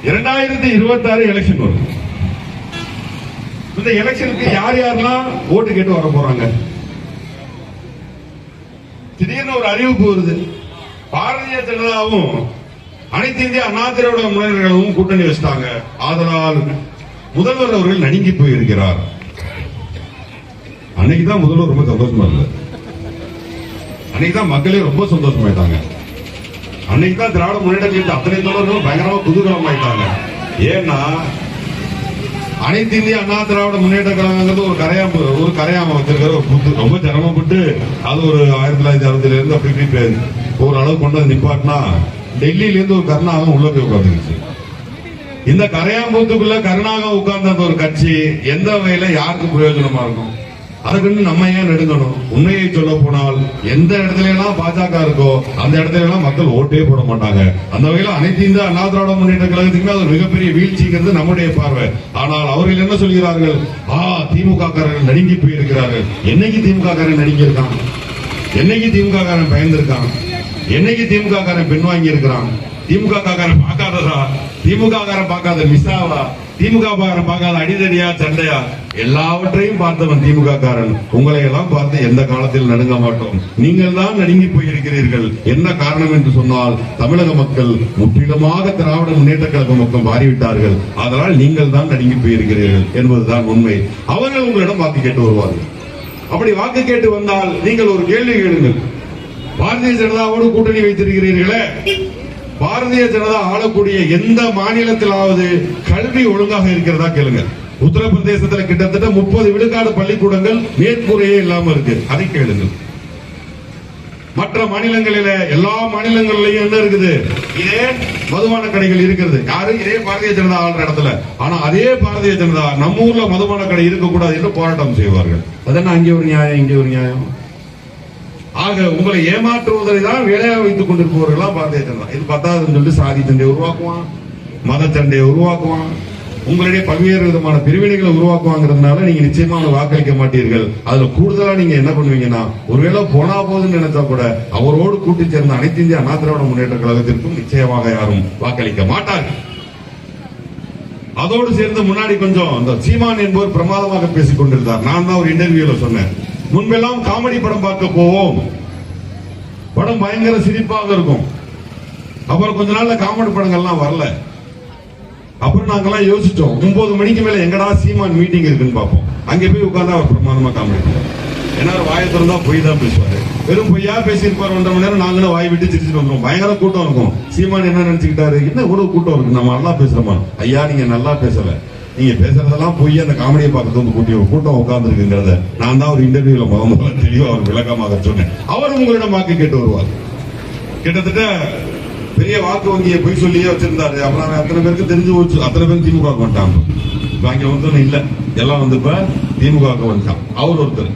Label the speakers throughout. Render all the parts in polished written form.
Speaker 1: 2026 election வரும். இந்த எலெக்ஷனுக்கு யார் யாரெல்லாம் ஓட்டு கேட்டு வர போறாங்க? திடீர்னு ஒரு அறிவிப்பு வருது, பாரதிய ஜனதாவும் அனைத்து இந்திய அண்ணா திராவிட முன்னேற்றங்களும் கூட்டணி வச்சிட்டாங்க, அதனால் முதல்வர் அவர்கள் நடுங்கி போயிருக்கிறார். அன்னைக்குதான் முதல்வர் ரொம்ப சந்தோஷமா இல்ல, அன்னைக்குதான் மக்களே ரொம்ப சந்தோஷமாயிட்டாங்க. அன்னைக்குதான் திராவிட முன்னேற்ற அத்தனை தொடர்களும் பயங்கரமா குதூகலம் ஆயிட்டாங்க. ஏன்னா அனைத்து இந்திய அண்ணா திராவிட முன்னேற்ற கழகங்கிறது ஒரு கரையாம வச்சிருக்கிற ஒரு புத்து, ரொம்ப சிரமப்பட்டு அது ஒரு 1960 இருந்து அப்படி ஒரு அளவு கொண்டு வந்து நிப்பாட்டினா டெல்லியில இருந்து ஒரு கருணாகம் உள்ள போய் உட்காந்துருச்சு. இந்த கரையாம்பூத்துக்குள்ள கருணாகம் உட்கார்ந்த ஒரு கட்சி எந்த வகையில யாருக்கு பிரயோஜனமா இருக்கும்? அதுக்கு நம்ம ஏன் நெடுங்கணும்? உண்மையை சொல்ல போனால் எந்த இடத்துல எல்லாம் பாஜக இருக்கோ அந்த இடத்துல எல்லாம் மக்கள் ஓட்டே போட மாட்டாங்க. அந்த வகையில் அனைத்து இந்த அண்ணா திராவிட முன்னேற்ற கழகத்துக்குமே அது மிகப்பெரிய வீழ்ச்சிங்கிறது நம்முடைய பார்வை. ஆனால் அவர்கள் என்ன சொல்கிறார்கள்? திமுக காரர்கள் நடுங்கி போயிருக்கிறார்கள். என்னைக்கு திமுக காரன் நடுங்கி இருக்கான்? என்னைக்கு திமுக காரன் பயந்திருக்கான்? என்னைக்கு திமுக காரன் பின்வாங்கி இருக்கிறான்? திமுக காரன் பார்க்காததா? திமுக காரன் பார்க்காத மிஸ்ஸாவா? திமுக காரன் பார்க்காத அடிதடியா சண்டையா? எல்லாவற்றையும் பார்த்தவன் திமுக காரன். உங்களை எல்லாம் பார்த்து எந்த காலத்தில் நடுங்க மாட்டோம். நீங்கள் தான் நடுங்கி போயிருக்கிறீர்கள். என்ன காரணம் என்று சொன்னால் தமிழக மக்கள் முற்றிலுமாக திராவிட முன்னேற்ற கழகம் பக்கம் மாறிவிட்டார்கள். அதனால் நீங்கள் தான் நடுங்கி போயிருக்கிறீர்கள் என்பதுதான் உண்மை. அவர்கள் உங்களிடம் வாக்கு கேட்டு வருவார்கள். அப்படி வாக்கு கேட்டு வந்தால் நீங்கள் ஒரு கேள்வி கேளுங்கள். பாரதிய ஜனதாவோடு கூட்டணி வைத்திருக்கிறீர்களே, பாரதிய ஜனதா ஆளக்கூடிய எந்த மாநிலத்திலாவது கல்வி ஒழுங்காக இருக்கிறதா கேளுங்க. உத்தரப்பிரதேசத்தில் கிட்டத்தட்ட 30 விழுக்காடு பள்ளிக்கூடங்கள் மேற்கூரையே இல்லாம இருக்கு, அதை கேளுங்கள். மற்ற மாநிலங்களில எல்லா மாநிலங்களிலையும் என்ன இருக்குது? இதே மதுபான கடைகள் இருக்கிறது. யாரு? இதே பாரதிய ஜனதா ஆளுற இடத்துல. ஆனா அதே பாரதிய ஜனதா நம்ம ஊர்ல மதுபான கடை இருக்கக்கூடாது என்று போராட்டம் செய்வார்கள். அதென்ன அங்கே ஒரு நியாயம், இங்கே ஒரு நியாயம்? ஆக உங்களை ஏமாற்றுவதை தான் வேலையாக வைத்துக் கொண்டிருப்பவர்களா பாரதிய ஜனதா. இது பத்தாதுன்னு சொல்லிட்டு சாதி சண்டையை உருவாக்குவான், மத சண்டையை உருவாக்குவான், உங்களுடைய பல்வேறு விதமான பிரிவினைகளை உருவாக்குவாங்கிறதுனால நீங்க நிச்சயமா வாக்களிக்க மாட்டீர்கள். அதுல கூடுதலா நீங்க என்ன பண்ணுவீங்கன்னா, ஒருவேளை போனா போதுன்னு நினைச்சா கூட அவரோடு கூட்டி சேர்ந்த அனைத்து இந்திய அண்ணா திராவிட முன்னேற்ற கழகத்திற்கும் நிச்சயமாக யாரும் வாக்களிக்க மாட்டார்கள். அதோடு சேர்ந்து முன்னாடி கொஞ்சம் இந்த சீமான் என்பவர் பிரமாதமாக பேசிக் கொண்டிருந்தார். நான் தான் ஒரு இன்டர்வியூல சொன்னேன், முன்பெல்லாம் காமெடி படம் பார்க்க போவோம், படம் பயங்கர சிரிப்பாக இருக்கும். அப்புறம் கொஞ்ச நாள்ல காமெடி படங்கள்லாம் வரல. அப்புறம் நாங்கெல்லாம் யோசிச்சோம், 9 மணிக்கு மேல எங்கடா சீமான் மீட்டிங் இருக்குன்னு பார்ப்போம். அங்க போய் உட்கார்ந்தா அவர் பிரமாதமா காமெடி பண்ணுவார். ஏன்னா வாயை திறந்தா பொய் தான் பேசுவாரு. வெறும் பொய்யா பேசியிருப்பார் 1.5 மணி நேரம். நாங்களும் வாய் விட்டு சிரிச்சுட்டு வந்துடும். பயங்கர கூட்டம் இருக்கும். சீமான் என்ன நினைச்சுக்கிட்டாரு, என்ன இவ்வளவு கூட்டம் இருக்கு, நம்ம நல்லா பேசுறோமா? ஐயா நீங்க நல்லா பேசல, நீங்க பேசுறதெல்லாம் போய் அந்த காமெடியை பார்க்கறது வந்து கூட்டம் உட்கார்ந்து இருக்குங்கிறத நான் தான் ஒரு இன்டர்வியூல முதல்ல தெளிவா அவர் விளக்கமாக சொன்னேன். அவர் உங்களிடம் வாக்கு கேட்டு வருவார். கிட்டத்தட்ட பெரிய வாக்கு வங்கியை பொய் சொல்லியே வச்சிருந்தாரு. அப்புறம் அத்தனை பேருக்கு தெரிஞ்சு போச்சு, அத்தனை பேர் திமுக வந்துட்டாங்க. அங்க வந்து இல்ல, எல்லாம் வந்து இப்ப திமுக வந்துட்டான். அவர் ஒருத்தர்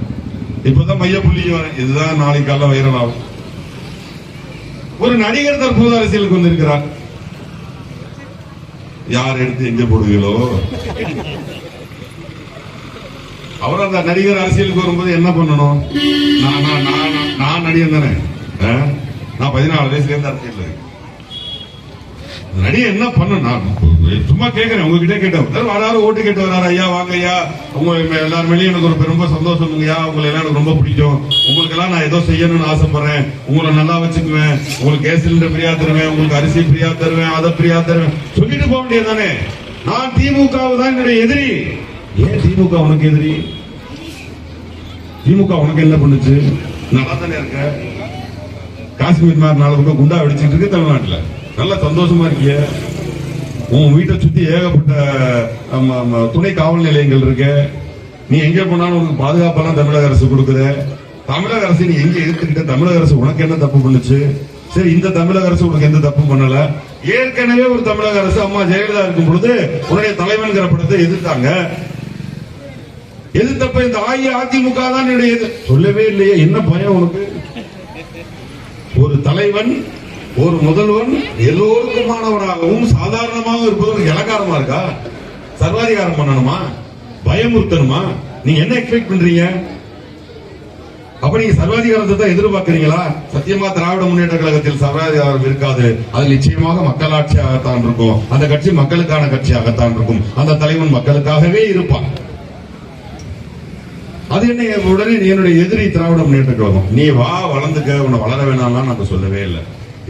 Speaker 1: இப்பதான் மைய புள்ளி, இதுதான் நாளைக்கு காலம் வைரல் ஆகும். ஒரு நடிகர் தற்போது அரசியலுக்கு வந்திருக்கிறார். யார் எடுத்து எங்க போடுவீங்களோ அவர் அந்த நடிகர் அரசியலுக்கு வரும்போது என்ன பண்ணணும்? நான் நடிகர் தானே, நான் 14 வயசுல இருந்து அரசியல் இருக்கேன். நடிகர் என்ன பண்ண? நான் சும்மா கேட்கிறேன், உங்ககிட்ட கேட்டேன். வராரு, ஓட்டு கேட்டு வராரு. ஐயா வாங்க ஐயா, உங்க எல்லாருமே எனக்கு ஒரு ரொம்ப சந்தோஷம் ஐயா, உங்களை எல்லாம் எனக்கு ரொம்ப பிடிக்கும், உங்களுக்கு எல்லாம் நான் ஏதோ செய்யணும்னு ஆசைப்படுறேன், உங்களை நல்லா வச்சுக்குவேன், உங்களுக்கு கேஸ் சிலிண்டர் ஃப்ரீயா தருவேன், உங்களுக்கு அரிசி ஃப்ரீயா தருவேன், அதை ஃப்ரீயா தருவேன் சொல்லிட்டு போக வேண்டியது தானே. நான் திமுக தான் என்னுடைய எதிரி. ஏன் திமுக உனக்கு எதிரி? திமுக உனக்கு என்ன பண்ணுச்சு? நல்லா தானே இருக்க. காஷ்மீர் மாதிரி 4 பக்கம் குண்டா வெடிச்சிட்டு இருக்கு தமிழ்நாட்டில். நல்ல சந்தோஷமா இருக்கிய. உன் வீட்டை சுத்தி ஏகப்பட்ட துணை காவல் நிலையங்கள் இருக்கு. நீ எங்க போனாலும் உனக்கு பாதுகாப்பெல்லாம் தமிழக அரசு கொடுக்குற. தமிழக அரசு நீ எங்க எடுத்துக்கிட்ட? தமிழக அரசு உனக்கு என்ன தப்பு பண்ணுச்சு? சரி, இந்த தமிழக அரசு உனக்கு எந்த தப்பு பண்ணல. ஏற்கனவே ஒரு தமிழக அரசு அம்மா ஜெயலலிதா இருக்கும் பொழுது உன்னுடைய தலைவன்கிற படத்தை எதிர்த்தாங்க. எதிர்த்தப்ப இந்த அதிமுக தான் என்னுடைய சொல்லவே இல்லையே. என்ன பயம் உனக்கு? ஒரு தலைவன், ஒரு முதல்வன் எல்லோருக்குமானவராகவும் சாதாரணமாக இருப்பது இலக்காரமா இருக்கா? சர்வாதிகாரம் பண்ணணுமா? பயமுறுத்தணுமா? நீங்க என்ன எக்ஸ்பெக்ட் பண்றீங்க? அப்ப நீங்க சர்வாதிகாரத்தை தான் எதிர்பார்க்கிறீங்களா? சத்தியமா திராவிட முன்னேற்ற கழகத்தில் சர்வாதிகாரம் இருக்காது. அது நிச்சயமாக மக்களாட்சியாகத்தான் இருக்கும். அந்த கட்சி மக்களுக்கான கட்சியாகத்தான் இருக்கும். அந்த தலைவன் மக்களுக்காகவே இருப்பான். அது என்ன உடனே என்னுடைய எதிரி திராவிட முன்னேற்ற கழகம், நீ வா வளர்ந்துக்க, உன்னை வளர வேணாம்லாம் நம்ம சொல்லவே இல்லை.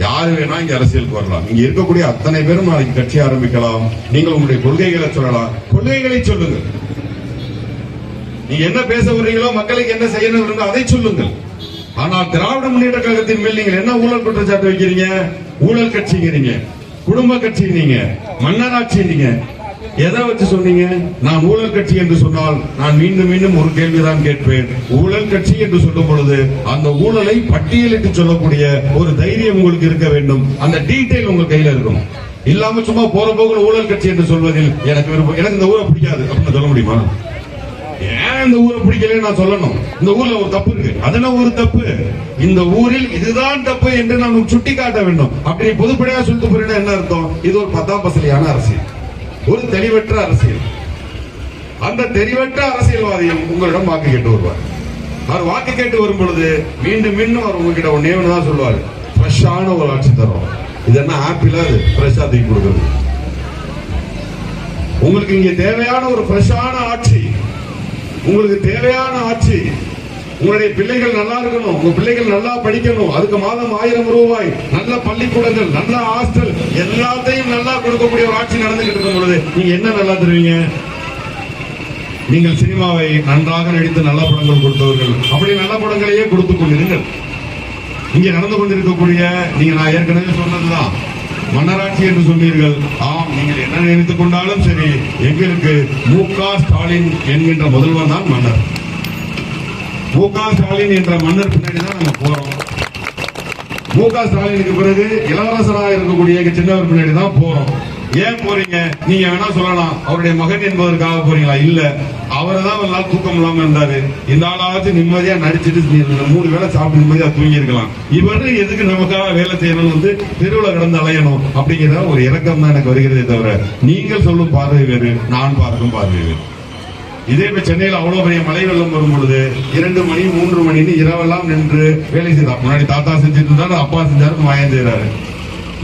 Speaker 1: யாரு வேணா இங்க அரசியலுக்கு வரலாம். இங்க இருக்கக்கூடிய அத்தனை பேரும் நாளைக்கு கட்சி ஆரம்பிக்கலாம். நீங்கள் உங்களுடைய கொள்கைகளை சொல்லலாம். கொள்கைகளை சொல்லுங்கள். நீங்க என்ன பேச வர்றீங்களோ, மக்களுக்கு என்ன செய்யணும் அதை சொல்லுங்கள். ஆனால் திராவிட முன்னேற்ற கழகத்தின் மேல் நீங்கள் என்ன ஊழல் குற்றச்சாட்டு வைக்கிறீங்க? ஊழல் கட்சிங்கிறீங்க, குடும்ப கட்சிங்க, மன்னராட்சிங்க. எதை வச்சு சொன்னீங்க? நான் ஊழல் கட்சி என்று சொன்னால் நான் மீண்டும் மீண்டும் ஒரு கேள்விதான் கேட்பேன். ஊழல் கட்சி என்று சொல்லும் பொழுது அந்த ஊழலை பட்டியலிட்டு சொல்லக்கூடிய ஒரு தைரியம் உங்களுக்கு இருக்க வேண்டும். அந்த டீடைல் உங்க கையில இருக்கும். இல்லாம சும்மா போற போக்குல ஊழல் கட்சி என்று சொல்வதில் எனக்கு விருப்பம். எனக்கு இந்த ஊரை பிடிக்காது அப்படின்னு சொல்ல முடியுமா? ஏன் இந்த ஊரை பிடிக்கல நான் சொல்லணும்? இந்த ஊர்ல ஒரு தப்பு இருக்கு. அதெல்லாம் ஒரு தப்பு. இந்த ஊரில் இதுதான் தப்பு என்று நான் சுட்டி காட்ட வேண்டும். அப்படி பொதுப்படையா சொல்லிட்டு போறேன்னா என்ன அர்த்தம்? இது ஒரு 10ஆம் பசலியான அரசியல், ஒரு தெளிவற்ற அரசியல். அந்த தெளிவற்ற அரசியல்வாதியும் உங்களிடம் வாக்கு கேட்டு வருவார். அவர் வாக்கு கேட்டு வரும் பொழுது மீண்டும் மீண்டும் அவர் உங்ககிட்ட ஒன்னே ஒண்ணுதான் சொல்லுவார், ஃப்ரெஷ்ஷான ஒரு ஆட்சி தரும். இது என்ன ஆப்பிளா? அது ஃப்ரெஷ்ஷா தூக்கி கொடுக்குறது. உங்களுக்கு இங்க தேவையான ஒரு ஃப்ரெஷ்ஷான ஆட்சி, உங்களுக்கு தேவையான ஆட்சி. உங்களுடைய பிள்ளைகள் நல்லா இருக்கணும், உங்க பிள்ளைகள் நல்லா படிக்கணும், அதுக்கு மாதம் 1000 ரூபாய், நல்ல பள்ளிக்கூடங்கள், நல்ல ஹாஸ்டல், எல்லாத்தையும் நல்லா கொடுக்கக்கூடிய ஒரு ஆட்சி நடந்துகிட்டு இருக்கும் பொழுது நீங்க என்ன நல்லா தருவீங்க? நீங்கள் சினிமாவை நன்றாக நடித்து நல்ல படங்கள் கொடுத்தவர்கள், அப்படி நல்ல படங்களையே கொடுத்துக் கொண்டிருங்கள். இங்க நடந்து கொண்டிருக்கக்கூடிய நீங்க நான் ஏற்கனவே சொன்னதுதான் மன்னராட்சி என்று சொன்னீர்கள். ஆம், நீங்கள் என்ன நினைத்துக் கொண்டாலும் சரி, எங்களுக்கு மு.க. ஸ்டாலின் என்கின்ற முதல்வர் தான் மன்னர். மு.க. ஸ்டாலின் என்ற மன்னர் பின்னாடி தான் நம்ம போறோம். மு.க. ஸ்டாலினுக்கு பிறகு இளவரசராக இருக்கக்கூடிய சின்னவர் பின்னாடி தான் போறோம். ஏன் போறீங்க? நீங்க வேணா சொல்லலாம், அவருடைய மகன் என்பதற்காக போறீங்களா? இல்ல, அவரை தான் ஒரு நாள் தூக்கம் இல்லாம இருந்தாரு. இந்த ஆளாவது நிம்மதியா நடிச்சிட்டு 3 வேளை சாப்பிட்டு நிம்மதியா தூங்கி இருக்கலாம். இவரு எதுக்கு நமக்காக வேலை செய்யணும், வந்து தெருவில் கிடந்து அலையணும் அப்படிங்கிற ஒரு இறக்கம் தான் எனக்கு வருகிறதே தவிர, நீங்கள் சொல்லும் பார்வை வேறு, நான் பார்க்கும் பார்வை வேறு. இதே சென்னையில் அவ்வளவு பெரிய மழை வெள்ளம் வரும் பொழுது 2 மணி 3 மணின்னு இரவெல்லாம் நின்று வேலை செய்தார். முன்னாடி தாத்தா செஞ்சுட்டு இருந்தாரு, அப்பா செஞ்சாரு, மாயம் செய்யறாரு.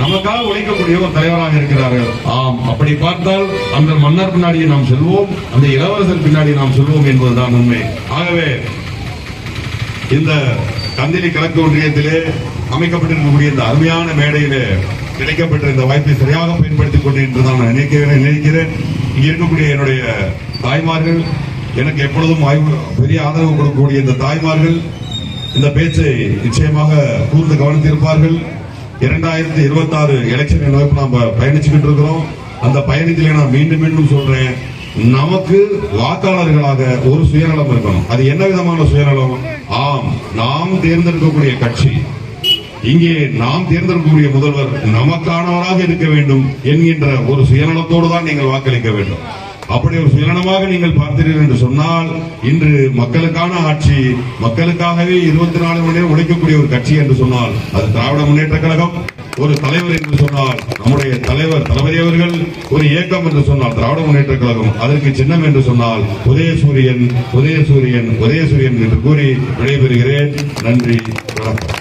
Speaker 1: நமக்காக உழைக்கக்கூடிய ஒரு தலைவராக இருக்கிறார்கள். ஆம், அப்படி பார்த்தால் அந்த மன்னர் பின்னாடி நாம் செல்வோம், அந்த இளவரசர் பின்னாடி நாம் செல்வோம் என்பதுதான் உண்மை. ஆகவே இந்த கந்திலி கிழக்கு ஒன்றியத்திலே அமைக்கப்பட்டிருக்கக்கூடிய இந்த அருமையான மேடையிலே கிடைக்கப்பட்ட இந்த வாய்ப்பை சரியாக பயன்படுத்திக் கொண்டு என்று தான் நான் நினைக்கிறேன். இங்க இருக்கக்கூடிய என்னுடைய தாய்மார்கள், எனக்கு எப்பொழுதும் பெரிய ஆதரவு கொடுக்கக்கூடிய இந்த தாய்மார்கள் இந்த பேச்சை நிச்சயமாக கூர்ந்து கவனித்திருப்பார்கள். 2026 எலெக்ஷன் நோக்கி நாம பயணிச்சுக்கிட்டு இருக்கிறோம். அந்த பயணத்திலே நான் மீண்டும் மீண்டும் சொல்றேன், நமக்கு வாக்காளர்களாக ஒரு சுயநலம் இருக்கணும். அது என்ன விதமான சுயநலம்? ஆம், நாம் தேர்ந்தெடுக்கக்கூடிய கட்சி, இங்கே நாம் தேர்ந்தெடுக்கக்கூடிய முதல்வர் நமக்கானவராக இருக்க வேண்டும் என்கின்ற ஒரு சுயநலத்தோடு தான் நீங்கள் வாக்களிக்க வேண்டும். அப்படி ஒரு சுயநலமாக நீங்கள் பார்த்தீர்கள் என்று சொன்னால், இன்று மக்களுக்கான ஆட்சி, மக்களுக்காகவே 24 மணி நேரம் உழைக்கக்கூடிய ஒரு கட்சி என்று சொன்னால் அது திராவிட முன்னேற்ற கழகம். ஒரு தலைவர் என்று சொன்னால் நம்முடைய தலைவர் தளபதி அவர்கள். ஒரு இயக்கம் என்று சொன்னால் திராவிட முன்னேற்ற கழகம். அதற்கு சின்னம் என்று சொன்னால் உதயசூரியன், உதயசூரியன், உதயசூரியன் என்று கூறி விடைபெறுகிறேன். நன்றி, வணக்கம்.